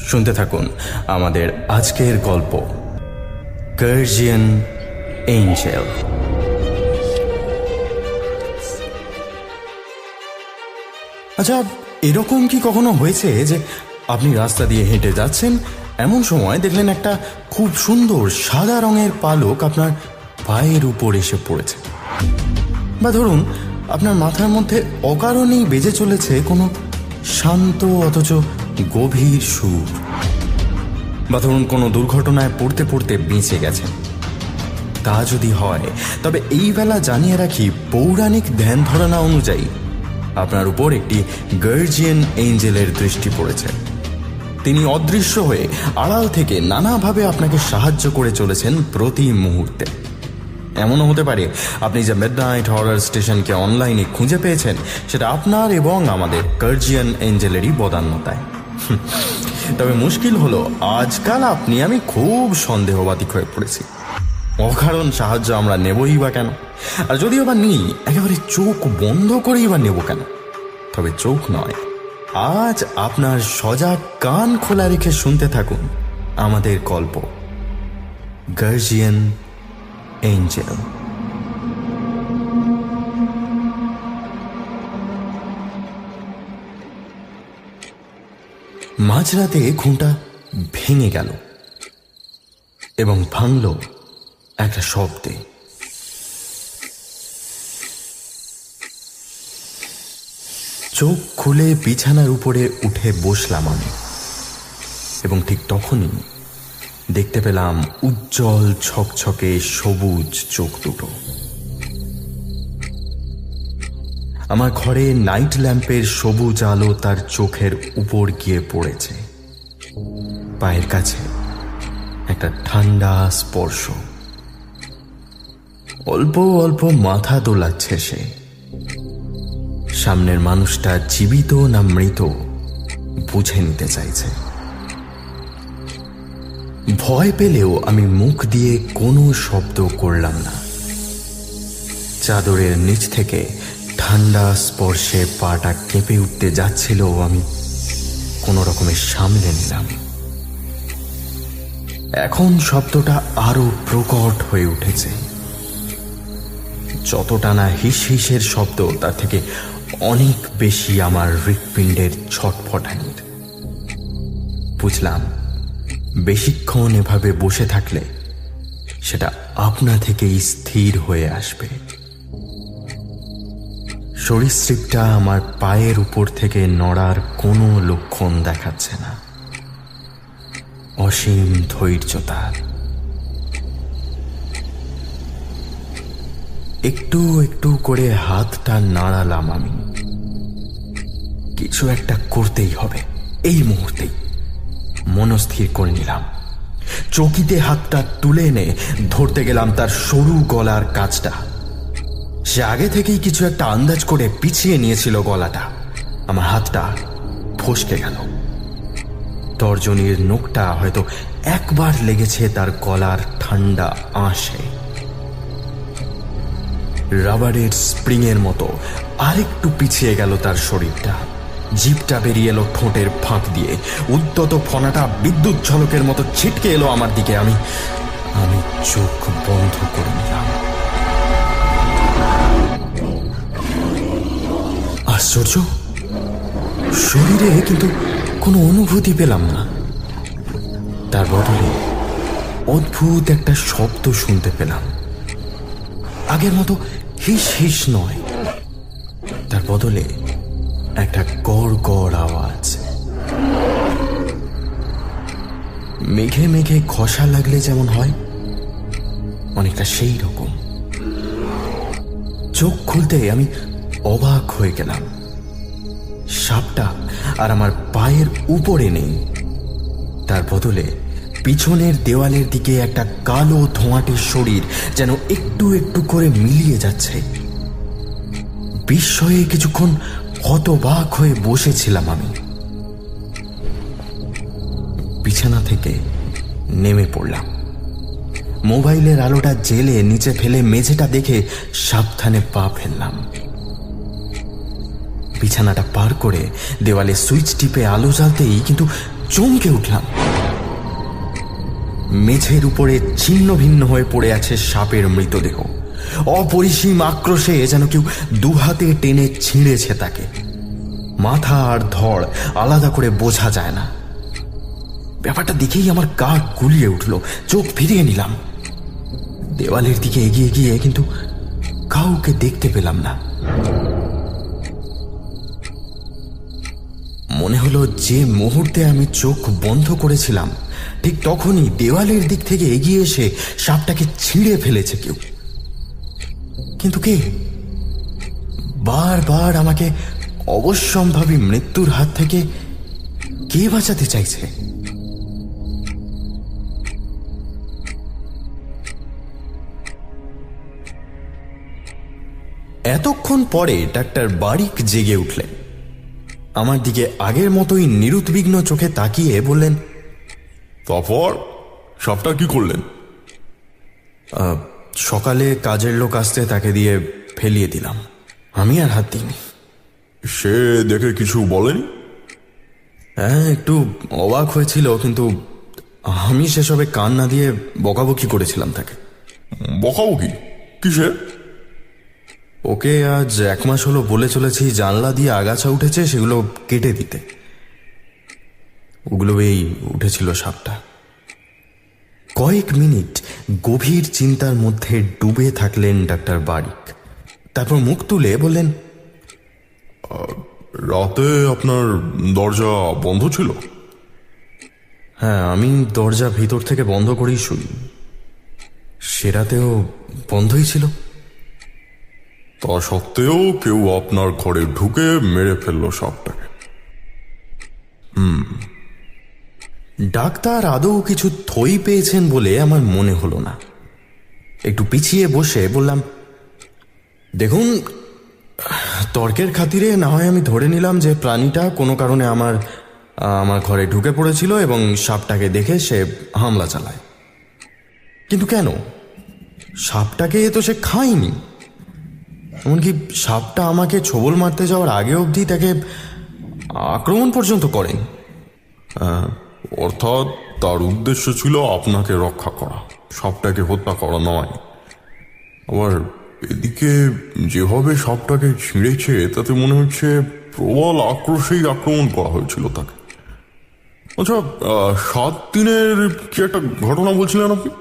শুনতে থাকুন আমাদের আজকের গল্প, গার্জিয়ান এঞ্জেল। আচ্ছা, এরকম কি কখনো হয়েছে যে আপনি রাস্তা দিয়ে হেঁটে যাচ্ছেন, এমন সময় দেখলেন একটা খুব সুন্দর সাদা রঙের পালক আপনার পায়ের উপর এসে পড়েছে? বা ধরুন আপনার মাথার মধ্যে অকারণেই বেজে চলেছে কোনো শান্ত অথচ গভীর সুর। বা ধরুন কোনো দুর্ঘটনায় পড়তে পড়তে বেঁচে গেছেন। তা যদি হয় তবে এই বেলা জানিয়ে রাখি, পৌরাণিক ধ্যান ধারণা অনুযায়ী আপনার উপর একটি গার্জিয়ান এঞ্জেলের দৃষ্টি পড়েছে। তিনি অদৃশ্য হয়ে আড়াল থেকে নানাভাবে আপনাকে সাহায্য করে চলেছেন প্রতি মুহূর্তে। এমনও হতে পারে আপনি যে মিডনাইট হরর স্টেশনকে অনলাইনে খুঁজে পেয়েছেন সেটা আপনার এবং আমাদের গার্জিয়ান এঞ্জেলেরই বদান্যতায়। তবে মুশকিল হলো, আজকাল আমি খুব সন্দেহবাদী হয়ে পড়েছি। অকারণ সাহায্য আমরা নেবই বা কেন? আর যদিও বা নিই, একেবারে চোখ বন্ধ করেই বা নেব কেন? তবে চোখ নয়, আজ আপনার সজাগ কান খোলা রেখে শুনতে থাকুন আমাদের গল্প, গার্জিয়ান এঞ্জেল। মাঝরাতে ঘুমটা ভেঙে গেল এবং ভাঙল একটা শব্দে। চোখ খুলে বিছানার উপরে উঠে বসলাম আমি, এবং ঠিক তখনই দেখতে পেলাম উজ্জ্বল ছকছকে সবুজ চোখ দুটো। আমার ঘরে নাইট ল্যাম্পের সবুজ আলো তার চোখের উপর গিয়ে পড়েছে। পায়ের কাছে একটা ঠান্ডা স্পর্শ। অল্প অল্প মাথা দোলাচ্ছে সে। সামনের মানুষটা জীবিত না মৃত বুঝে নিতে চাইছে। ভয় পেলেও আমি মুখ দিয়ে কোনো শব্দ করলাম না। চাদরের নিচ থেকে ঠান্ডা স্পর্শে পাটা কেঁপে উঠতে যাচ্ছিল, আমি কোনো রকমে সামলে নিলাম। এখন শব্দটা আরো প্রকট হয়ে উঠেছে। যতটা না হিস হিসের শব্দ, তার থেকে অনেক বেশি আমার হৃৎপিণ্ডের ছটফটানির। বুঝলাম, বেশিক্ষণ এভাবে বসে থাকলে সেটা আপনা থেকেই স্থির হয়ে আসবে। সরীসৃপটা আমার পায়ের উপর থেকে নড়ার কোনো লক্ষণ দেখাচ্ছে না। অসীম ধৈর্য তার। একটু একটু করে হাতটা নাড়ালাম আমি। কিছু একটা করতেই হবে এই মুহূর্তেই, মনস্থির করে নিলাম। চকিতে হাতটা তুলে এনে ধরতে গেলাম তার সরু গলার কাছটা। সে আগে থেকেই কিছু একটা আন্দাজ করে পিছিয়ে নিয়েছিল গলাটা। আমার হাতটা ফসকে গেল। তর্জনীর নখটা হয়তো একবার লেগেছে তার গলার ঠান্ডা আঁশে। রাবারের স্প্রিং এর মতো আরেকটু পিছিয়ে গেল তার শরীরটা। জিভটা বেরিয়ে এলো ঠোঁটের ফাঁক দিয়ে। উদ্যত ফনাটা বিদ্যুৎ ঝলকের মতো ছিটকে এলো আমার দিকে। আমি চোখ বন্ধ করে নিলাম। আশ্চর্য, শরীরে কিন্তু কোনো অনুভূতি পেলাম না। তার বদলে অদ্ভুত একটা শব্দ শুনতে পেলাম। আগের মতো হিস হিস নয়, তার বদলে একটা গড় গড় আওয়াজ। মেঘে মেঘে ঘষা লাগলে যেমন হয়, অনেকটা সেই রকম। চোখ খুলতে আমি অবাক হয়ে গেলাম। সাপটা আর আমার পায়ের উপরে নেই, তার বদলে পিছনের দেওয়ালের দিকে একটা কালো ধোঁয়াটে শরীর যেন একটু একটু করে মিলিয়ে যাচ্ছে। বিস্ময়ে কিছুক্ষণ হতবাক হয়ে বসেছিলাম আমি। বিছানা থেকে নেমে পড়লাম। মোবাইলের আলোটা জেলে নিচে ফেলে মেঝেটা দেখে সাবধানে পা ফেললাম। বিছানাটা পার করে দেওয়ালে সুইচ টিপে আলো জ্বালতেই কিন্তু চমকে উঠলাম। মেঝের উপরে ছিন্ন ভিন্ন হয়ে পড়ে আছে সাপের মৃতদেহ। অপরিসীম আক্রোশে যেন কেউ দুহাতে টেনে ছিঁড়েছে তাকে। মাথা আর ধড় আলাদা করে বোঝা যায় না। ব্যাপারটা দেখেই আমার গা গুলিয়ে উঠল। চোখ ফিরিয়ে নিলাম। দেওয়ালের দিকে এগিয়ে গিয়ে কিন্তু কাউকে দেখতে পেলাম না। মনে হলো যে মুহূর্তে আমি চোখ বন্ধ করেছিলাম ঠিক তখনই দেওয়ালের দিক থেকে এগিয়ে এসে সাপটাকে ছিঁড়ে ফেলেছে কেউ। কিন্তু কে? বারবার আমাকে অবশ্যম্ভাবী মৃত্যুর হাত থেকে কে বাঁচাতে চাইছে? এতক্ষণ পরে ডাক্তার বারিক জেগে উঠলেন। আমার দিকে আগের মতোই নিরুদ্বিগ্ন চোখে তাকিয়ে বললেন, তারপর সাপটা কি করলেন? সকালে কাজের লোক আসতে তাকে দিয়ে ফেলিয়ে দিলাম। আমি আর হাত দিইনি। সে দেখে কিছু বলেনি? হ্যাঁ, একটু অবাক হয়েছিল, কিন্তু আমি সেসবে কান না দিয়ে বকাবকি করেছিলাম তাকে। বকাবকি কিসে? ওকে আজ 1 মাস হলো বলে চলেছি জানলা দিয়ে আগাছা উঠেছে সেগুলো কেটে দিতে। ওগুলো এই উঠেছিল সাপটা। কয়েক মিনিট গভীর চিন্তার মধ্যে ডুবে থাকলেন ডাক্তার বারিক। তারপর মুখ তুলে বললেন, রাতে আপনার দরজা বন্ধ ছিল? হ্যাঁ, আমি দরজা ভিতর থেকে বন্ধ করেই শুই। সে রাতেও বন্ধই ছিল। তা সত্ত্বেও কেউ আপনার ঘরে ঢুকে মেরে ফেললো সাপটাকে। ডাক্তার আদৌ কিছু থই পেয়েছেন বলে আমার মনে হলো না। একটু পিছিয়ে বসে বললাম, দেখুন, তর্কের খাতিরে না হয় আমি ধরে নিলাম যে প্রাণীটা কোনো কারণে আমার ঘরে ঢুকে পড়েছিল এবং সাপটাকে দেখে সে হামলা চালায়। কিন্তু কেন? সাপটাকে তো সে খায়নি। এমনকি সাপটা আমাকে ছোবল মারতে যাওয়ার আগে অবধি তাকে আক্রমণ পর্যন্ত করেন। অর্থাৎ তার উদ্দেশ্য ছিল আপনাকে রক্ষা করা, সাপটাকে হত্যা করা নয়। আবার এদিকে যেভাবে সাপটাকে ছিঁড়েছে তাতে মনে হচ্ছে প্রবল আক্রোশেই আক্রমণ করা হয়েছিল তাকে। আচ্ছা, 7 দিনের কি একটা ঘটনা বলছিলেন আপনি?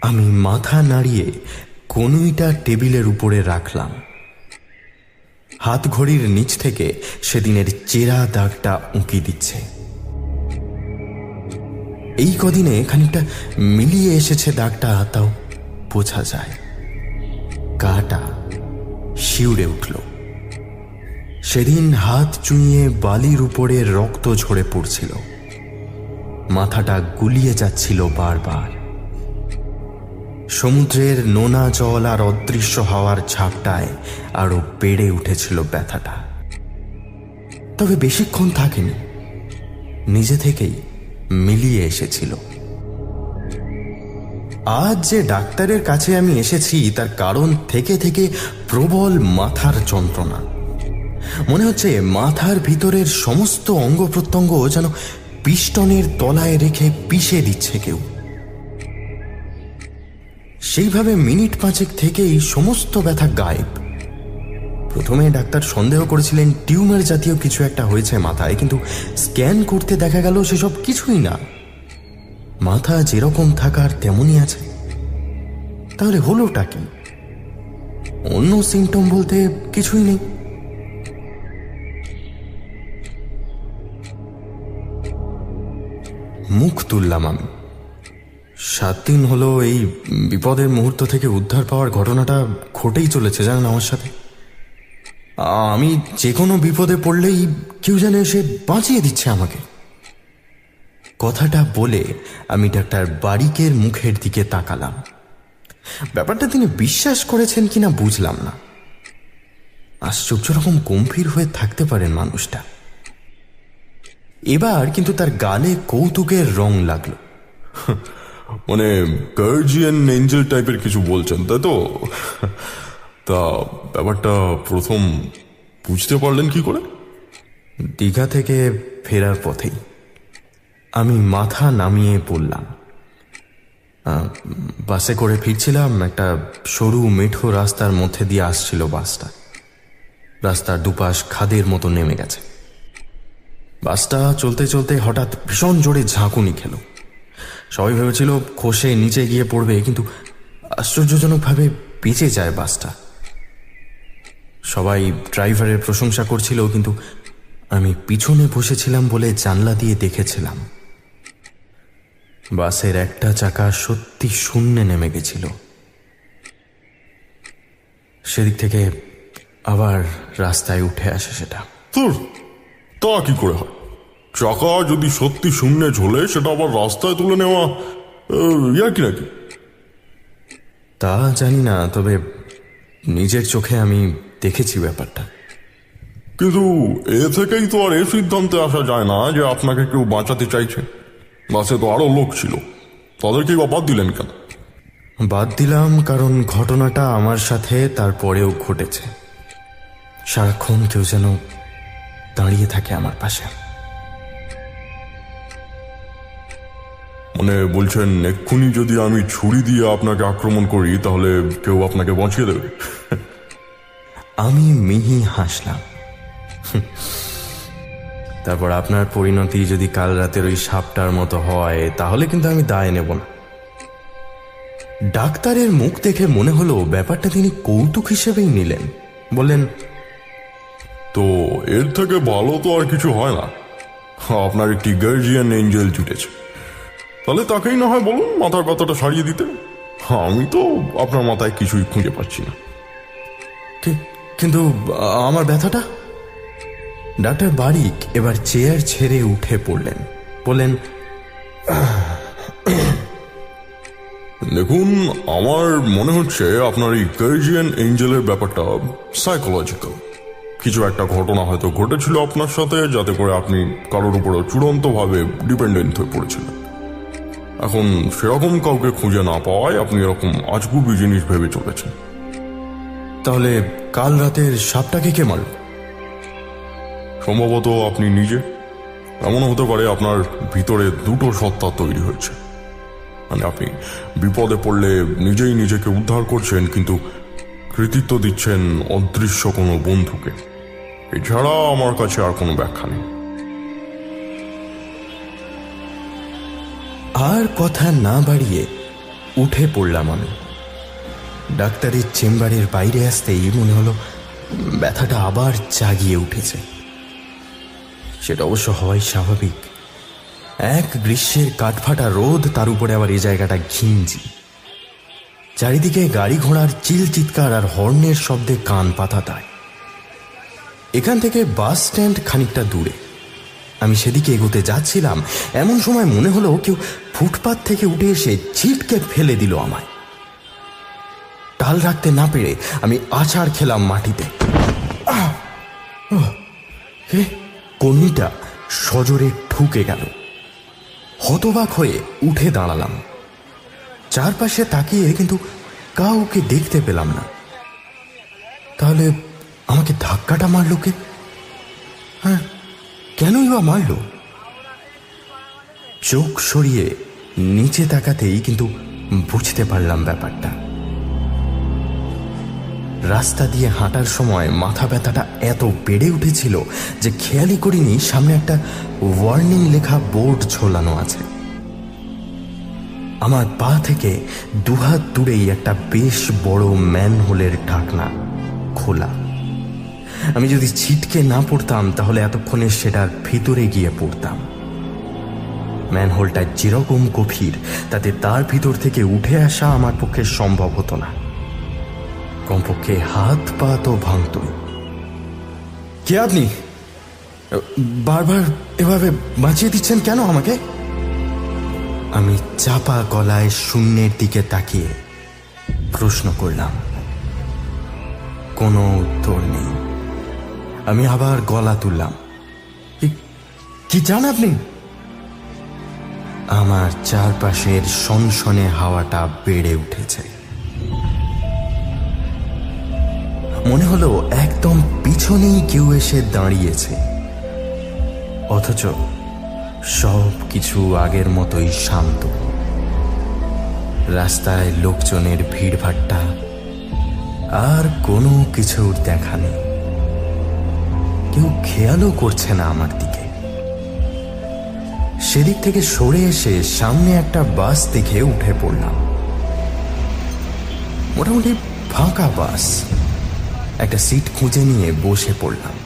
আমি মাথা নাড়িয়ে কনুইটা টেবিলের উপরে রাখলাম। হাত ঘড়ির নিচ থেকে সেদিনের চেরা দাগটা উঁকি দিচ্ছে। এই কদিনে খানিকটা মিলিয়ে এসেছে দাগটা, তাও বোঝা যায়। গাটা শিউরে উঠল। সেদিন হাত চুইয়ে বালির উপরে রক্ত ঝরে পড়ছিল। মাথাটা গুলিয়ে যাচ্ছিল বারবার। সমুদ্রের নোনা জল আর অদৃশ্য হাওয়ার ঝাপটায় আরো বেড়ে উঠেছিল ব্যথাটা। তবে বেশিক্ষণ থাকেনি, নিজে থেকেই মিলিয়ে এসেছিল। আজ যে ডাক্তারের কাছে আমি এসেছি তার কারণ থেকে থেকে প্রবল মাথার যন্ত্রণা। মনে হচ্ছে মাথার ভিতরের সমস্ত অঙ্গ প্রত্যঙ্গ যেন পিস্টনের তলায় রেখে পিষে দিচ্ছে কেউ। সেইভাবে মিনিট 5 থেকেই সমস্ত ব্যথা গায়েব। প্রথমে ডাক্তার সন্দেহ করেছিলেন টিউমার জাতীয় কিছু একটা হয়েছে মাথায়, কিন্তু স্ক্যান করতে দেখা গেল সেসব কিছুই না। মাথা যেরকম থাকার তেমনই আছে। তাহলে হলোটা কি? অন্য সিমটম বলতে কিছুই নেই। মুখ তুললাম আমি। 7 দিন হলো এই বিপদের মুহূর্ত থেকে উদ্ধার পাওয়ার ঘটনাটা ঘটেই চলেছে জানেন আমার সাথে। আমি যে কোনো বিপদে পড়লেই কেউ যেন এসে বাঁচিয়ে দিচ্ছে আমাকে। কথাটা বলে আমি ডাক্তার বারিকের মুখের দিকে তাকালাম। ব্যাপারটা তিনি বিশ্বাস করেছেন কিনা বুঝলাম না। আশ্চর্য রকম গম্ভীর হয়ে থাকতে পারেন মানুষটা। এবার কিন্তু তার গালে কৌতুকের রং লাগলো। মানে গার্জিয়ান এঞ্জেল টাইপের কিছু বলছেন, তাই তো? তা ব্যাপারটা প্রথম বুঝতে পারলেন কি করে? দীঘা থেকে ফেরার পথেই আমি মাথা নামিয়ে পড়লাম। বাসে করে ফিরছিলাম, একটা সরু মেঠো রাস্তার মধ্যে দিয়ে আসছিল বাসটা। রাস্তার দুপাশ খাদের মতো নেমে গেছে। বাসটা চলতে চলতে হঠাৎ ভীষণ জোরে ঝাঁকুনি খেল। সবাই ভেবেছিল খসে নিচে গিয়ে পড়বে, কিন্তু আশ্চর্যজনকভাবে বেঁচে যায় বাসটা। সবাই ড্রাইভারের প্রশংসা করছিল, কিন্তু আমি পিছনে বসেছিলাম বলে জানলা দিয়ে দেখেছিলাম বাসের একটা চাকা সত্যি শূন্যে নেমে গেছিল। সেদিক থেকে আবার রাস্তায় উঠে আসে সেটা। ধুর, তা কি করে হয়? চাকা যদি সত্যি শূন্যে ঝোলে সেটা আবার রাস্তায় তুলে নেওয়া ইয়ার কি নাকি? তা জানি না, তবে নিজের চোখে আমি দেখেছি ব্যাপারটা। কিন্তু এ থেকেই তো আর এ সিদ্ধান্তে আসা যায় না যে আপনাকে কেউ বাঁচাতে চাইছে। বাসে তো আরো লোক ছিল, তাদেরকেই বা বাদ দিলেন কেন? বাদ দিলাম কারণ ঘটনাটা আমার সাথে তারপরেও ঘটেছে। সারাক্ষণ কেউ যেন দাঁড়িয়ে থাকে আমার পাশে। মানে বলছেন এক্ষুনি যদি আমি ছুরি দিয়ে আপনাকে আক্রমণ করি তাহলে কেউ আপনাকে বাঁচিয়ে দেবে? আমি মিহি হাসলাম। তারপর আপনার পরিণতি যদি কাল রাতের ওই সাপটার মতো হয় তাহলে কিন্তু আমি দায় নেব না। ডাক্তারের মুখ দেখে মনে হলো ব্যাপারটা তিনি কৌতুক হিসেবেই নিলেন। বললেন, তো এর থেকে ভালো তো আর কিছু হয় না। আপনার একটি গার্জিয়ান এঞ্জেল জুটেছে, তাহলে তাকেই না হয় বলুন মাথার ব্যথাটা সারিয়ে দিতে। আমি তো আপনার মাথায় কিছুই খুঁজে পাচ্ছি না। কিন্তু আমার ব্যথাটা? ডাক্তার বারিক এবার চেয়ার ছেড়ে উঠে পড়লেন। বললেন, দেখুন, আমার মনে হচ্ছে আপনার এই গার্জিয়ান এঞ্জেলের ব্যাপারটা সাইকোলজিক্যাল। কিছু একটা ঘটনা হয়তো ঘটেছিল আপনার সাথে, যাতে করে আপনি কারোর উপরে চূড়ান্তভাবে ডিপেন্ডেন্ট হয়ে পড়েছিলেন। এখন সেরকম কাউকে খুঁজে না পাওয়ায় আপনি এরকম আজগুবি জিনিস ভেবে চলেছেন। তাহলে কাল রাতের সাপটাকে কে মারল? সম্ভবত আপনি নিজে। এমনও হতে পারে আপনার ভিতরে দুটো সত্তা তৈরি হয়েছে। মানে আপনি বিপদে পড়লে নিজেই নিজেকে উদ্ধার করছেন, কিন্তু কৃতিত্ব দিচ্ছেন অদৃশ্য কোনো বন্ধুকে। এছাড়া আমার কাছে আর কোনো ব্যাখ্যা নেই। আর কথা না বাড়িয়ে উঠে পড়লাম আমি। ডাক্তারের চেম্বারের বাইরে আসতেই মনে হলো ব্যথাটা আবার জাগিয়ে উঠেছে। সেটা অবশ্য হওয়াই স্বাভাবিক। এক গ্রীষ্মের কাঠফাটা রোদ, তার উপরে আবার এই জায়গাটা ঘিঞ্জি। চারিদিকে গাড়ি ঘোড়ার চিল চিৎকার আর হর্নের শব্দে কান পাতা দেয়। এখান থেকে বাস স্ট্যান্ড খানিকটা দূরে। আমি সেদিকে এগোতে যাচ্ছিলাম, এমন সময় মনে হলো কেউ ফুটপাত থেকে উঠে এসে ছিটকে ফেলে দিল আমায়। টাল রাখতে না পেরে আমি আছাড় খেলাম মাটিতে। কনুইটা সজোরে ঠুকে গেল। হতবাক হয়ে উঠে দাঁড়ালাম। চারপাশে তাকিয়ে কিন্তু কাউকে দেখতে পেলাম না। তাহলে আমাকে ধাক্কাটা মারল কে? হ্যাঁ, কেনই বা মারল? চোখ সরিয়ে নিচে তাকাতেই কিন্তু বুঝতে পারলাম ব্যাপারটা। রাস্তা দিয়ে হাঁটার সময় মাথা ব্যথাটা এত বেড়ে উঠেছিল যে খেয়ালই করিনি সামনে একটা ওয়ার্নিং লেখা বোর্ড ঝোলানো আছে। আমার পা থেকে দুহাত দূরেই একটা বেশ বড় ম্যানহোলের ঢাকনা খোলা। আমি যদি ছিটকে না পড়তাম তাহলে এতক্ষণে সেটার ভিতরে গিয়ে পড়তাম। ম্যানহোলটা যেরকম গভীর তাতে তার ভিতর থেকে উঠে আসা আমার পক্ষে সম্ভব হতো না। কমপক্ষে হাত পা তো ভাঙতই। কে আপনি? বারবার এভাবে বাঁচিয়ে দিচ্ছেন কেন আমাকে? আমি চাপা গলায় শূন্যের দিকে তাকিয়ে প্রশ্ন করলাম। কোনো উত্তর নেই। আমি আবার গলা তুললাম। কি চান আপনি? আমার চারপাশের সনসনে হাওয়াটা বেড়ে উঠেছে। মনে হলো একদম পিছনেই কেউ এসে দাঁড়িয়েছে। অথচ সব কিছু আগের মতোই শান্ত। রাস্তায় লোকজনের ভিড়ভাট্টা, আর কোনো কিছুর দেখা নেই। কেউ খেয়ালও করছে না আমার দিকে। সেদিক থেকে সরে এসে সামনে একটা বাস দেখে উঠে পড়লাম। মোটামুটি ফাঁকা বাস। একটা সিট খুঁজে নিয়ে বসে পড়লাম।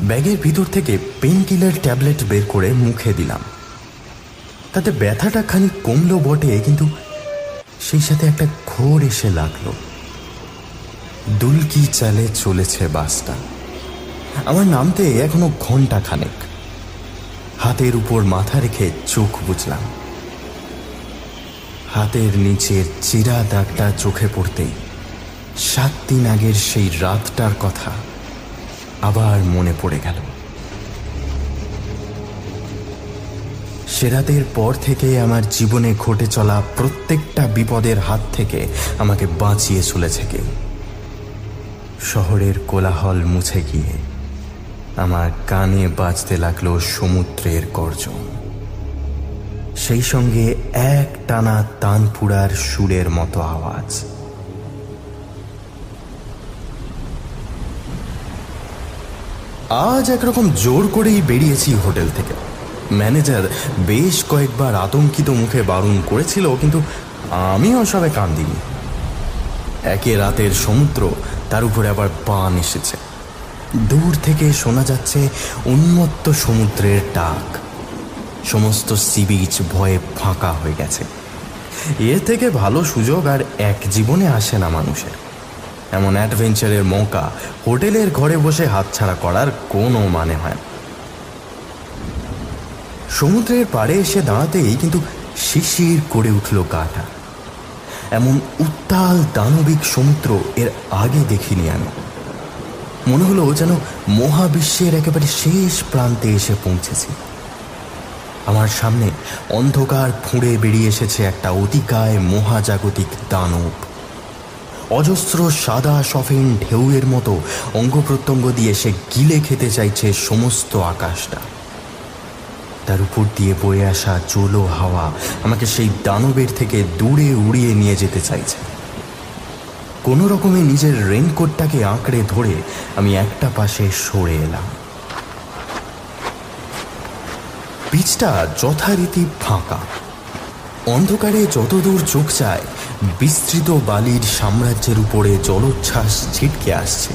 ব্যাগের ভিতর থেকে পেন কিলার ট্যাবলেট বের করে মুখে দিলাম। তাতে ব্যথাটা খানিক কমলো বটে, কিন্তু সেই সাথে একটা ঘোর এসে লাগলো। দুলকি চালে চলেছে বাসটা। আমার নামতে এখনো ঘন্টা খানেক। হাতের উপর মাথা রেখে চোখ বুঝলাম। হাতের নিচের চিরা দাগটা চোখে পড়তেই 7 দিন আগের সেই রাতটার কথা আবার মনে পড়ে গেল। সে রাতের পর থেকে আমার জীবনে ঘটে চলা প্রত্যেকটা বিপদের হাত থেকে আমাকে বাঁচিয়ে চলেছে কেউ। শহরের কোলাহল মুছে গিয়ে আমার কানে বাজতে লাগলো সমুদ্রের গর্জন, সেই সঙ্গে এক টানা তানপুরার সুরের মতো আওয়াজ। আজ একরকম জোর করেই বেরিয়েছি হোটেল থেকে। ম্যানেজার বেশ কয়েকবার আতঙ্কিত মুখে বারণ করেছিল, কিন্তু আমি ওসবে কান দিইনি। একে রাতের সমুদ্র, তার উপরে আবার বান এসেছে। দূর থেকে শোনা যাচ্ছে উন্মত্ত সমুদ্রের ডাক। সমস্ত সি বিচ ভয়ে ফাঁকা হয়ে গেছে। এর থেকে ভালো সুযোগ আর এক জীবনে আসে না মানুষের। এমন অ্যাডভেঞ্চারের মৌকা হোটেলের ঘরে বসে হাতছাড়া করার কোনো মানে হয় না। সমুদ্রের পাড়ে এসে দাঁড়াতেই কিন্তু শিশির করে উঠল গাটা। এমন উত্তাল দানবিক সমুদ্র এর আগে দেখিনি আমি। মনে হলো যেন মহাবিশ্বের একেবারে শেষ প্রান্তে এসে পৌঁছেছি। আমার সামনে অন্ধকার ফুঁড়ে বেরিয়ে এসেছে একটা অতিকায় মহাজাগতিক দানব। অজস্র সাদা সফেন ঢেউয়ের মতো অঙ্গ প্রত্যঙ্গ দিয়ে সে গিলে খেতে চাইছে সমস্ত আকাশটা। তার উপর দিয়ে বয়ে আসা জোলো হাওয়া আমাকে সেই দানবের থেকে দূরে উড়িয়ে নিয়ে যেতে চাইছে। কোনো রকমে নিজের রেনকোটটাকে আঁকড়ে ধরে আমি একটা পাশে সরে এলাম। পিচটা যথারীতি ফাঁকা। অন্ধকারে যতদূর চোখ যায় বিস্তৃত বালির সাম্রাজ্যের উপরে জলোচ্ছ্বাস ছিটকে আসছে।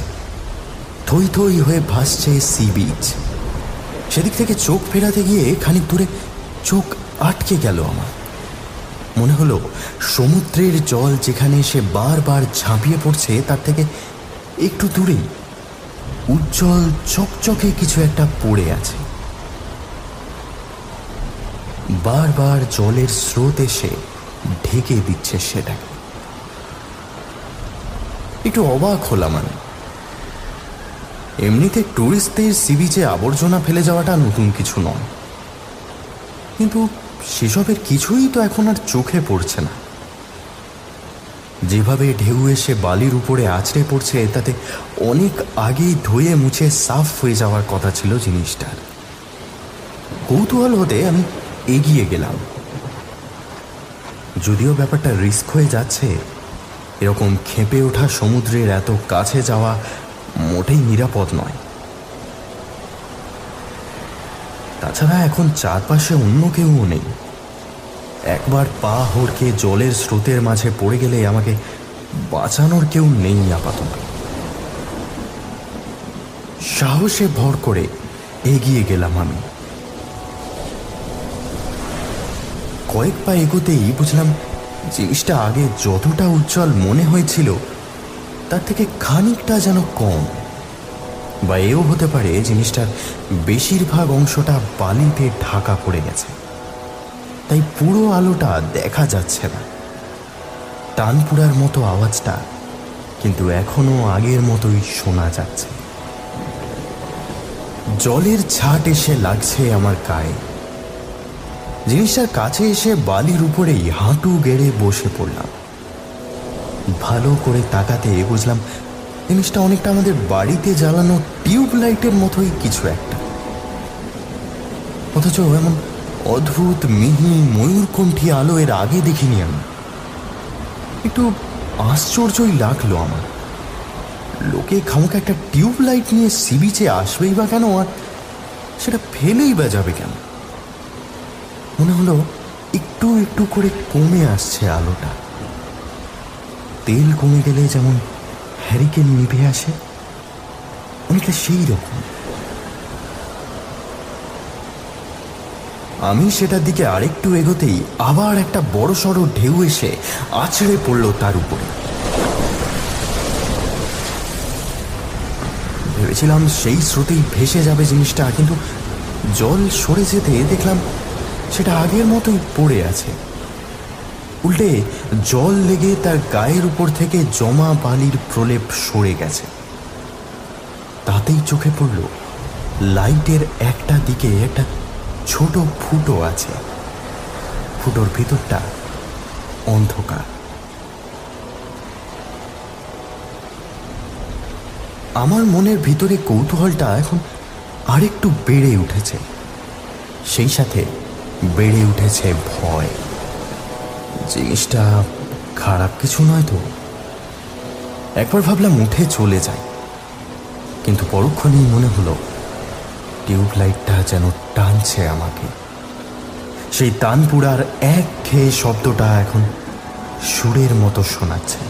থই থই হয়ে ভাসছে সি বিচ। সেদিক থেকে চোখ ফেরাতে গিয়ে খানিক দূরে চোখ আটকে গেল আমার। মনে হলো সমুদ্রের জল যেখানে সে বারবার ঝাঁপিয়ে পড়ছে, তার থেকে একটু দূরেই উজ্জ্বল চকচকে কিছু একটা পড়ে আছে। বারবার জলের স্রোত এসে ঢেকে দিচ্ছে সেটাকে। একটু অবাক হলাম আমি। এমনিতে টুরিস্টদের সি বিচে আবর্জনা ফেলে যাওয়াটা নতুন কিছু নয়, কিন্তু সেসবের কিছুই তো এখন আর চোখে পড়ছে না। যেভাবে ঢেউ এসে বালির উপরে আছড়ে পড়ছে, তাতে অনেক আগেই ধুয়ে মুছে সাফ হয়ে যাওয়ার কথা ছিল জিনিসটার। কৌতূহল হতে আমি এগিয়ে গেলাম। যদিও ব্যাপারটা রিস্ক হয়ে যাচ্ছে, এরকম খেপে ওঠা সমুদ্রের এত কাছে যাওয়া মোটেই নিরাপদ নয়। তাছাড়া এখন চারপাশে অন্য কেউও নেই। একবার পা হড়কে জলের স্রোতের মাঝে পড়ে গেলে আমাকে বাঁচানোর কেউ নেই আপাতত। সাহসে ভর করে এগিয়ে গেলাম আমি। কয়েক পা এগোতেই বুঝলাম জিনিসটা আগে যতটা উজ্জ্বল মনে হয়েছিল তার থেকে খানিকটা যেন কম, বা এও হতে পারে জিনিসটার বেশিরভাগ অংশটা বালিতে ঢাকা পড়ে গেছে, তাই পুরো আলোটা দেখা যাচ্ছে না। তানপুরার মতো আওয়াজটা কিন্তু এখনো আগের মতোই শোনা যাচ্ছে। জলের ছাট এসে লাগছে আমার গায়ে। জিনিসটার কাছে এসে বালির উপরেই হাঁটু গেড়ে বসে পড়লাম। ভালো করে তাকাতে বুঝলাম জিনিসটা অনেকটা আমাদের বাড়িতে জ্বালানো টিউবলাইটের মতোই কিছু একটা। অথচ এমন অদ্ভুত মিহি ময়ূরকণ্ঠী আলো এর আগে দেখিনি আমি। একটু আশ্চর্যই লাগলো আমার। লোকে খামোকা একটা টিউব লাইট নিয়ে সি বিচে আসবেই বা কেন, আর সেটা ফেলেই বা যাবে কেন? মনে হলো একটু একটু করে কমে আসছে আলোটা। তেল কমে গেলে যেমন হ্যারিকেন নিভে আসে, অনেকটা সেই রকম। আমি সেটার দিকে আরেকটু এগোতেই আবার একটা বড়সড় ঢেউ এসে আছড়ে পড়ল তার উপরে। ভেবেছিলাম সেই স্রোতেই ভেসে যাবে জিনিসটা, কিন্তু জল সরে যেতে দেখলাম সেটা আগের মতোই পড়ে আছে। উল্টে জল লেগে তার গায়ের উপর থেকে জমা বালির প্রলেপ সরে গেছে। তাতেই চোখে পড়ল লাইটের একটা দিকে একটা ছোট ফুটো আছে। ফুটোর ভিতরটা অন্ধকার। আমার মনের ভিতরে কৌতূহলটা এখন আরেকটু বেড়ে উঠেছে, সেই সাথে বেড়ে উঠেছে ভয়। জিনিসটা খারাপ কিছু নয় তো? একবার ভাবলাম উঠে চলে যায়, কিন্তু পরক্ষণেই মনে হলো টিউবলাইটটা যেন টানছে আমাকে। সেই তানপুরার একঘেয়ে শব্দটা এখন সুরের মতো শোনাচ্ছে।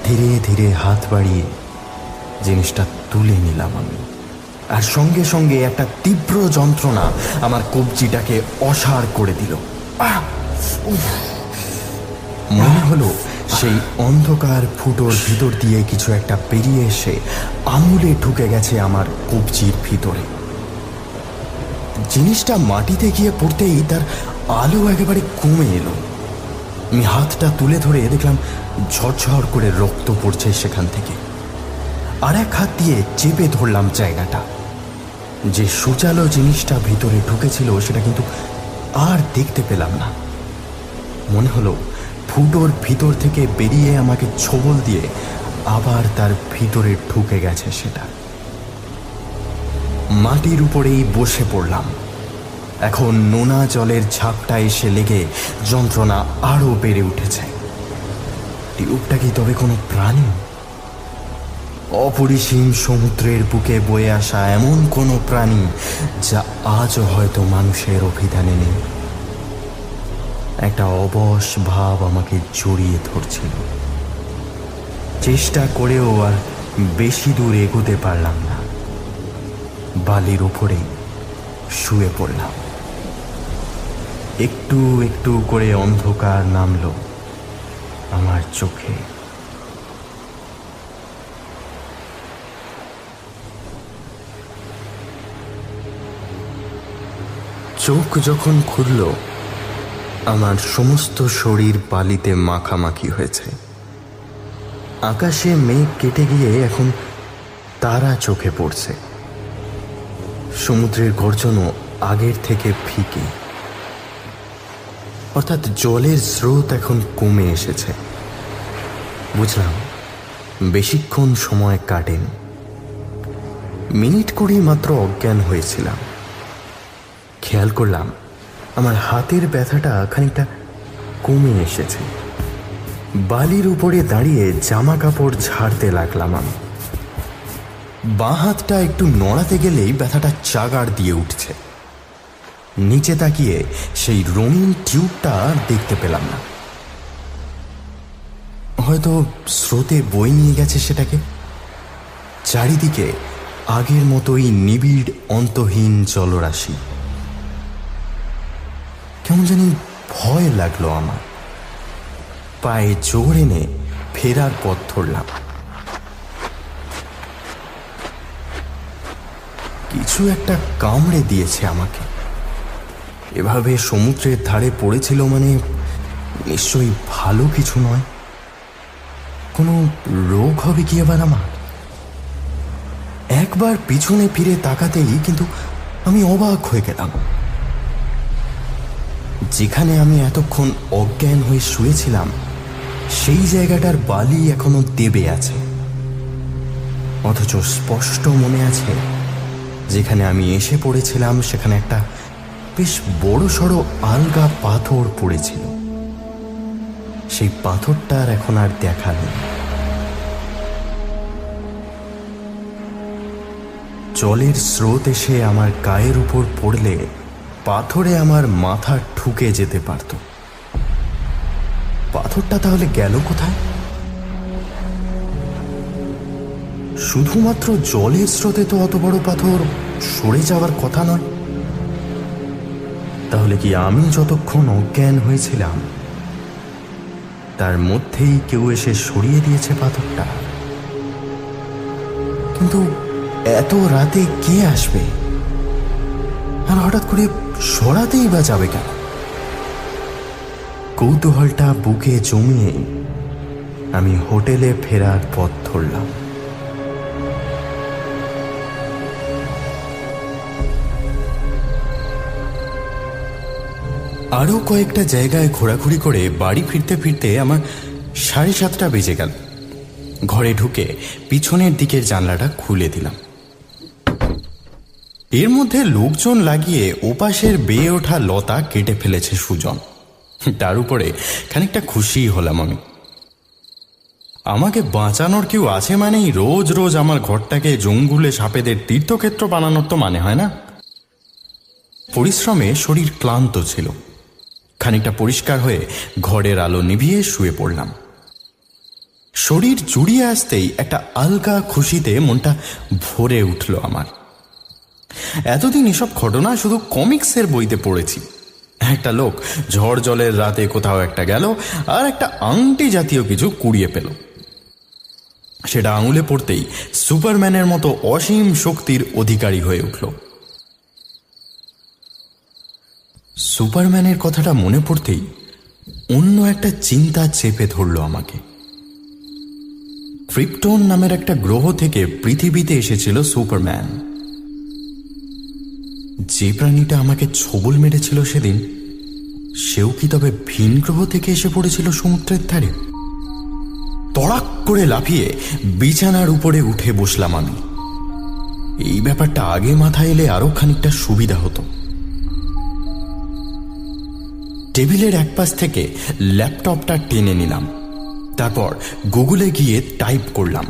ধীরে ধীরে হাত বাড়িয়ে জিনিসটা তুলে নিলাম আমি, আর সঙ্গে সঙ্গে একটা তীব্র যন্ত্রণা আমার কবজিটাকে অসাড় করে দিল। মনে হলো সেই অন্ধকার ফুটোর ভিতর দিয়ে কিছু একটা পেরিয়ে এসে আঙুলে ঢুকে গেছে আমার কবজির ভিতরে। জিনিসটা মাটিতে গিয়ে পড়তেই তার আলো একেবারে কমে এলো। আমি হাতটা তুলে ধরে দেখলাম ঝরঝর করে রক্ত পড়ছে সেখান থেকে। আর এক হাত দিয়ে চেপে ধরলাম জায়গাটা। যে সুচালো জিনিসটা ভিতরে ঢুকেছিল সেটা কিন্তু আর দেখতে পেলাম না। মনে হলো ফুটোর ভিতর থেকে বেরিয়ে আমাকে ছোবল দিয়ে আবার তার ভিতরে ঢুকে গেছে সেটা। মাটির উপরেই বসে পড়লাম। এখন নোনা জলের ঝাপটা এসে লেগে যন্ত্রণা আরো বেড়ে উঠেছে। টিউবটা কি তবে কোনো প্রাণী? অপরিসীম সমুদ্রের বুকে বয়ে আসা এমন কোনো প্রাণী যা আজও হয়তো মানুষের অভিধানে নেই? একটা অবশ ভাব আমাকে জড়িয়ে ধরছিল। চেষ্টা করেও আর বেশি দূর এগোতে পারলাম না। বালির উপরে শুয়ে পড়লাম। একটু একটু করে অন্ধকার নামলো আমার চোখে। চোখ যখন খুলল, আমার সমস্ত শরীর বালিতে মাখামাখি হয়েছে। আকাশে মেঘ কেটে গিয়ে এখন তারা চোখে পড়ছে। সমুদ্রের গর্জনও আগের থেকে ফিকে, অর্থাৎ জলের স্রোত এখন কমে এসেছে। বুঝলাম বেশিক্ষণ সময় কাটেনি। মিনিট কুড়ি মাত্র অজ্ঞান হয়েছিলাম। খেয়াল করলাম আমার হাতের ব্যথাটা খানিকটা কমে এসেছে। বালির উপরে দাঁড়িয়ে জামা কাপড় ঝাড়তে লাগলাম আমি। বাঁ হাতটা একটু নড়াতে গেলেই ব্যথাটা চাগাড় দিয়ে উঠছে। নিচে তাকিয়ে সেই রঙিন টিউবটা দেখতে পেলাম না। হয়তো স্রোতে বয়ে নিয়ে গেছে সেটাকে। চারিদিকে আগের মতোই নিবিড় অন্তহীন জলরাশি। কেমন জানি ভয় লাগলো আমার। পায়ে জোর এনে ফেরার পথ ধরলাম। কিছু একটা কামড়ে দিয়েছে আমাকে। এভাবে সমুদ্রের ধারে পড়েছিল মানে নিশ্চয়ই ভালো কিছু নয়। কোনো রোগ হবে কি এবার আমার? একবার পিছনে ফিরে তাকাতেই কিন্তু আমি অবাক হয়ে গেলাম। যেখানে আমি এতক্ষণ অজ্ঞান হয়ে শুয়েছিলাম সেই জায়গাটার বালি এখনো দেবে আছে। অথচ স্পষ্ট মনে আছে যেখানে আমি এসে পড়েছিলাম সেখানে একটা বেশ বড় সড়ো আলগা পাথর পড়েছিল। সেই পাথরটার এখন আর দেখা নেই। জলের স্রোত এসে আমার গায়ের উপর পড়লে পাথরে আমার মাথা ঠুকে যেতে পারত। পাথরটা তাহলে গেল কোথায়? শুধুমাত্র জলের স্রোতে তো অত বড় পাথর সরে যাওয়ার কথা নয়। তাহলে কি আমি যতক্ষণ অজ্ঞান হয়েছিলাম তার মধ্যেই কেউ এসে সরিয়ে দিয়েছে পাথরটা? কিন্তু এত রাতে কে আসবে, আর হঠাৎ করে সরাতেই বা যাবে কেন? কৌতূহলটা বুকে জমিয়ে আমি হোটেলে ফেরার পথ ধরলাম। আরও কয়েকটা জায়গায় ঘোরাঘুরি করে বাড়ি ফিরতে ফিরতে আমার 7:30 বেজে গেল। ঘরে ঢুকে পিছনের দিকের জানলাটা খুলে দিলাম। এর মধ্যে লোকজন লাগিয়ে ওপাশের বেয়ে ওঠা লতা কেটে ফেলেছে সুজন। তার উপরে খানিকটা খুশি হলাম আমি। আমাকে বাঁচানোর কেউ আছে মানেই রোজ রোজ আমার ঘরটাকে জঙ্গুলে সাপেদের তীর্থক্ষেত্র বানানোর তো মানে হয় না। পরিশ্রমে শরীর ক্লান্ত ছিল। খানিকটা পরিষ্কার হয়ে ঘরের আলো নিভিয়ে শুয়ে পড়লাম। শরীর জুড়িয়ে আসতেই একটা আলগা খুশিতে মনটা ভরে উঠল আমার। এতদিন এসব ঘটনা শুধু কমিক্সের বইতে পড়েছি। একটা লোক ঝড় জলের রাতে কোথাও একটা গেল আর একটা আংটি জাতীয় কিছু কুড়িয়ে পেল। সেটা আঙুলে পড়তেই সুপারম্যানের মতো অসীম শক্তির অধিকারী হয়ে উঠল। সুপারম্যানের কথাটা মনে পড়তেই অন্য একটা চিন্তা চেপে ধরল আমাকে। ক্রিপ্টন নামের একটা গ্রহ থেকে পৃথিবীতে এসেছিল সুপারম্যান। যে প্রাণীটা আমাকে ছোবল মেরেছিল সেদিন, সেও কি তবে ভিন গ্রহ থেকে এসে পড়েছিল সমুদ্রের ধারে? তড়াক করে লাফিয়ে বিছানার উপরে উঠে বসলাম আমি। এই ব্যাপারটা আগে মাথায় এলে আরো খানিকটা সুবিধা হতো। টেবিলের এক পাশ থেকে ল্যাপটপটা টেনে নিলাম। তারপর গুগলে গিয়ে টাইপ করলাম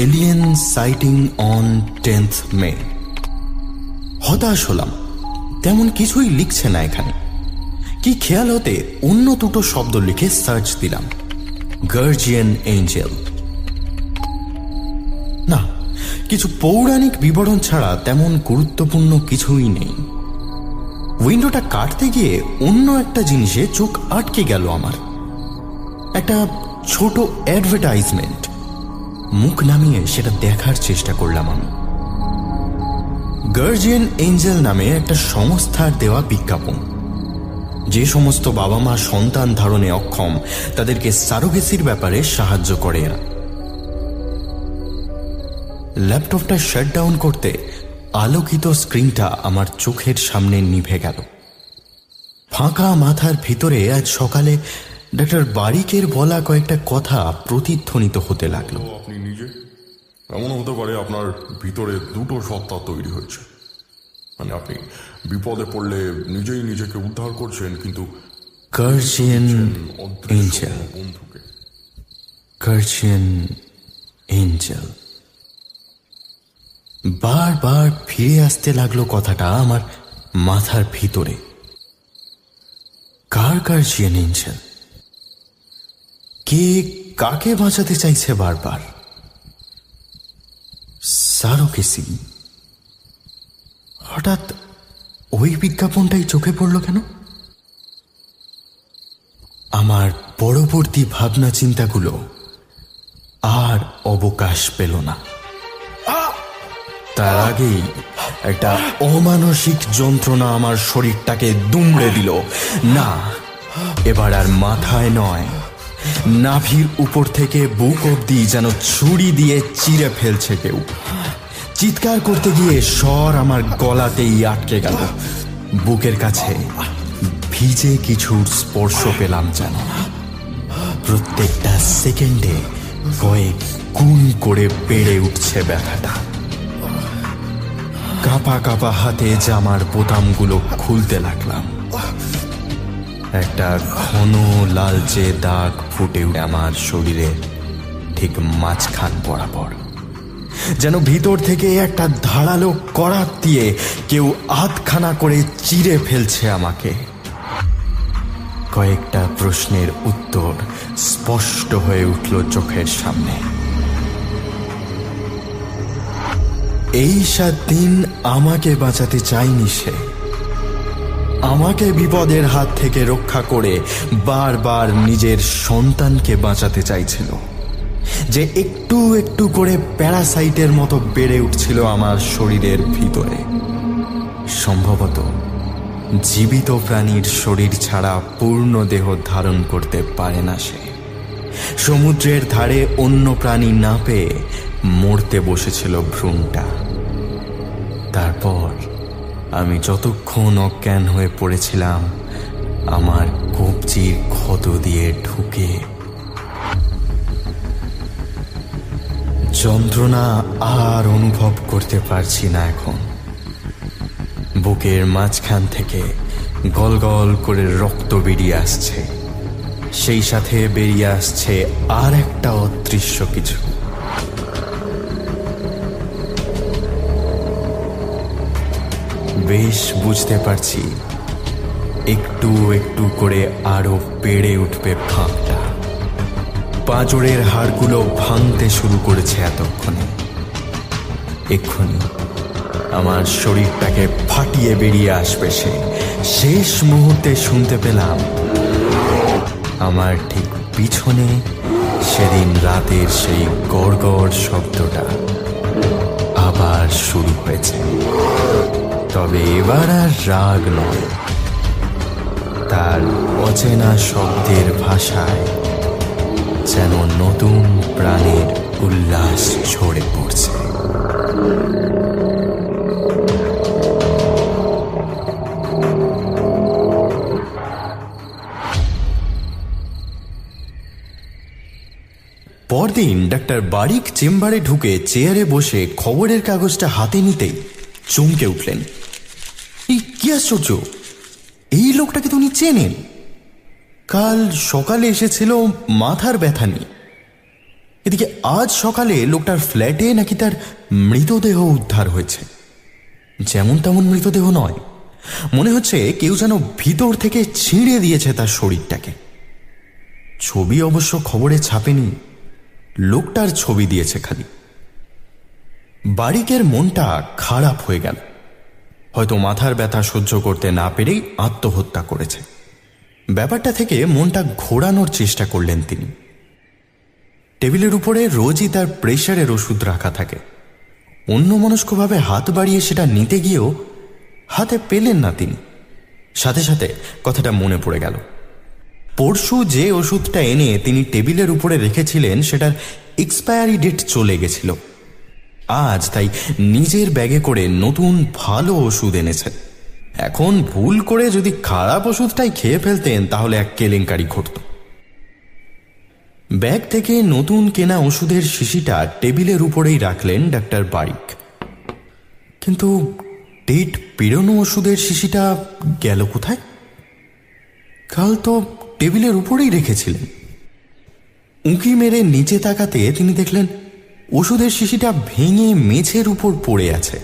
এলিয়েন সাইটিং অন 10th মে। হতাশ হলাম, তেমন কিছুই লিখছে না এখানে। কি খেয়াল হতে অন্য দুটো শব্দ লিখে সার্চ দিলাম, গার্জিয়ান এঞ্জেল। না, কিছু পৌরাণিক বিবরণ ছাড়া তেমন গুরুত্বপূর্ণ কিছুই নেই। উইন্ডোটা কাটতে গিয়ে অন্য একটা জিনিসে চোখ আটকে গেল আমার। একটা ছোট অ্যাডভার্টাইজমেন্ট। মুখ নামিয়ে সেটা দেখার চেষ্টা করলাম আমি। গার্জিয়ান এঞ্জেল নামে একটা সংস্থার দেওয়া বিজ্ঞাপন। যে সমস্ত বাবা মা সন্তান ধারণে অক্ষম তাদেরকে সারোগেসির ব্যাপারে সাহায্য করে এরা। ল্যাপটপটা শাটডাউন করতে আলোকিত স্ক্রিনটা আমার চোখের সামনে নিভে গেল। ফাঁকা মাথার ভিতরে আজ সকালে ডক্টর বারিকের বলা কয়েকটা কথা প্রতিধ্বনিত হতে লাগলো। আপনি নিজে, এমন হতে পারে আপনার ভিতরে দুটো সত্তা তৈরি হয়েছে। মানে আপনি বিপদে পড়লে নিজেই নিজেকে উদ্ধার করছেন, কিন্তু গার্জিয়ান এঞ্জেল, বন্ধুকে। Guardian Angel. বারবার ফিরে আসতে লাগলো কথাটা আমার মাথার ভিতরে। কার গার্জিয়ান এঞ্জেল? কে কাকে বাঁচাতে চাইছে বারবার? সারোগেসি। হঠাৎ ওই বিজ্ঞাপনটাই চোখে পড়ল কেন? আমার পরবর্তী ভাবনা চিন্তাগুলো আর অবকাশ পেল না। তার আগেই একটা অমানসিক যন্ত্রণা আমার শরীরটাকে দুমড়ে দিল। না, এবার আর মাথায় নয়, নাভির উপর থেকে বুক অব্দি যেন ছুরি দিয়ে চিরে ফেলছে কেউ। চিৎকার করতে গিয়ে স্বর আমার গলাতেই আটকে গেল। বুকের কাছে ভিজে কিছুর স্পর্শ পেলাম যেন। প্রত্যেকটা সেকেন্ডে কয়েক গুণ করে বেড়ে উঠছে ব্যথাটা। কাঁপা কাঁপা হাতে জামার বোতামগুলো খুলতে লাগলাম। একটা ঘন লালচে দাগ ফুটে উঠে আমার শরীরের ঠিক মাঝখান বরাবর, যেন ভিতর থেকে একটা ধারালো করাত দিয়ে কেউ আধখানা করে চিরে ফেলছে আমাকে। কয়েকটা প্রশ্নের উত্তর স্পষ্ট হয়ে উঠল চোখের সামনে। এই 7 দিন আমাকে বাঁচাতে চায়নি সে, আমাকে বিপদের হাত থেকে রক্ষা করে বারবার নিজের সন্তানকে বাঁচাতে চাইছিল, যে একটু একটু করে প্যারাসাইটের মতো বেড়ে উঠছিল আমার শরীরের ভিতরে। সম্ভবত জীবিত প্রাণীর শরীর ছাড়া পূর্ণ দেহ ধারণ করতে পারে না সে। সমুদ্রের ধারে অন্য প্রাণী না পেয়ে মরতে বসেছিল ভ্রূণটা। তারপর আমি যতক্ষণ অজ্ঞান হয়ে পড়েছিলাম, আমার কবজির ক্ষত দিয়ে ঢুকে যন্ত্রণা আর অনুভব করতে পারছি না এখন। বুকের মাঝখান থেকে গল গল করে রক্ত বেরিয়ে আসছে, সেই সাথে বেরিয়ে আসছে আর একটা অদৃশ্য কিছু। বেশ বুঝতে পারছি একটু একটু করে আরো বেড়ে উঠবে ফাঁকটা। পাঁজরের হাড়গুলো ভাঙতে শুরু করেছে এতক্ষণে। এক্ষুনি আমার শরীরটাকে ফাটিয়ে বেরিয়ে আসবে সে। শেষ মুহূর্তে শুনতে পেলাম আমার ঠিক পিছনে সেদিন রাতের সেই গড়গড় শব্দটা আবার শুরু হয়েছে। তবে এবার আর রাগ নয়, তার অচেনা শব্দের ভাষায় যেন নতুন প্রাণের উল্লাস ঝরে পড়ছে। পরদিন ডাক্তার বারিক চেম্বারে ঢুকে চেয়ারে বসে খবরের কাগজটা হাতে নিতেই চমকে উঠলেন। এই কি আশ্চর্য, এই লোকটাকে তো উনি চেনেন। কাল সকালে এসেছিল মাথার ব্যথা নিয়ে। এদিকে আজ সকালে লোকটার ফ্ল্যাটে নাকি তার মৃতদেহ উদ্ধার হয়েছে। যেমন তেমন মৃতদেহ নয়, মনে হচ্ছে কেউ যেন ভিতর থেকে ছিঁড়ে দিয়েছে তার শরীরটাকে। ছবি অবশ্য খবরে ছাপেনি, লোকটার ছবি দিয়েছে খালি। বারিকের মনটা খারাপ হয়ে গেল। হয়তো মাথার ব্যথা সহ্য করতে না পেরেই আত্মহত্যা করেছে। ব্যাপারটা থেকে মনটা ঘোরানোর চেষ্টা করলেন তিনি। টেবিলের উপরে রোজই তার প্রেশারের ওষুধ রাখা থাকে। অন্যমনস্কভাবে হাত বাড়িয়ে সেটা নিতে গিয়েও হাতে পেলেন না তিনি। সাথে সাথে কথাটা মনে পড়ে গেল। পরশু যে ওষুধটা এনে তিনি টেবিলের উপরে রেখেছিলেন সেটার এক্সপায়ারি ডেট চলে গেছিল। আজ তাই নিজের ব্যাগে করে নতুন ভালো ওষুধ এনেছেন। এখন ভুল করে যদি খারাপ ওষুধটাই খেয়ে ফেলতেন তাহলে এক কেলেঙ্কারি ঘটত। ব্যাগ থেকে নতুন কেনা ওষুধের শিশিটা টেবিলের উপরেই রাখলেন ডাক্তার বারিক। কিন্তু ডেট পেরোনো ওষুধের শিশিটা গেল কোথায়? কাল তো টেবিলের উপরেই রেখেছিলেন। উঁকি মেরে নিচে তাকাতে তিনি দেখলেন ওষুধের শিশিটা ভেঙে মেঝের উপর পড়ে আছে।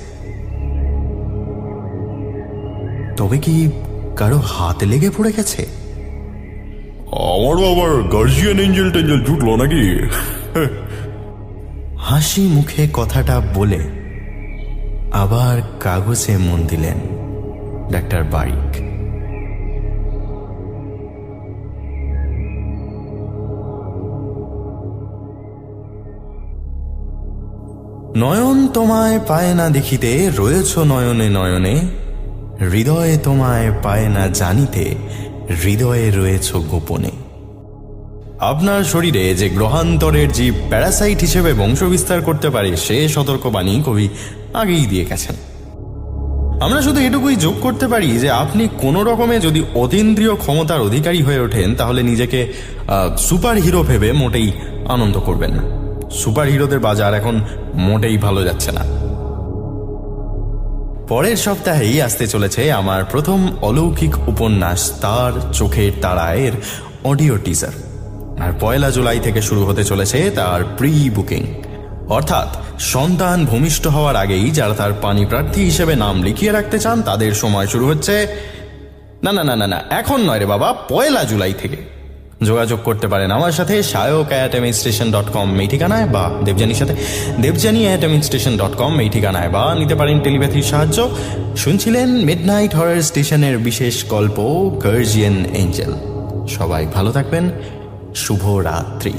তবে কি কারো হাত লেগে পড়ে গেছে? আমারও আবার গার্জিয়ান এঞ্জেল টেঞ্জেল জুটলো নাকি? হাসি মুখে কথাটা বলে আবার কাগজে মন দিলেন ডাক্তার বারিক। নয়ন তোমায় পায় না দেখিতে, রয়েছ নয়নে নয়নে, হৃদয়ে তোমায় পায় না জানিতে, হৃদয়ে রয়েছ গোপনে। আপনার শরীরে যে গ্রহান্তরের জীব প্যারাসাইট হিসেবে বংশবিস্তার করতে পারে সে সতর্কবাণী কবি আগেই দিয়ে গেছেন। আমরা শুধু এটুকুই যোগ করতে পারি যে আপনি কোনো রকমে যদি অতীন্দ্রিয় ক্ষমতার অধিকারী হয়ে ওঠেন তাহলে নিজেকে সুপার হিরো ভেবে মোটেই আনন্দ করবেন না। সুপার হিরোদের বাজার এখন মোটেই ভালো যাচ্ছে না। পরের সপ্তাহেই আসতে চলেছে আমার প্রথম অলৌকিক উপন্যাস তার চোখের তারায়ের অডিও টিজার। আর 1 জুলাই থেকে শুরু হতে চলেছে তার প্রি বুকিং, অর্থাৎ সন্তান ভূমিষ্ঠ হওয়ার আগেই যারা তার পানি প্রার্থী হিসেবে নাম লিখিয়ে রাখতে চান তাদের সময় শুরু হচ্ছে না না না না না এখন নয় রে বাবা, 1 জুলাই থেকে। যোগাযোগ করতে পারেন আমার সাথে sayok@amstation.com এই ঠিকানায়, বা দেবযানীর সাথে devjani@amstation.com এই ঠিকানায়, বা নিতে পারেন টেলিপ্যাথির সাহায্য। শুনছিলেন মিডনাইট হরর স্টেশনের বিশেষ গল্প গার্জিয়ান এঞ্জেল। সবাই ভালো থাকবেন, শুভরাত্রি।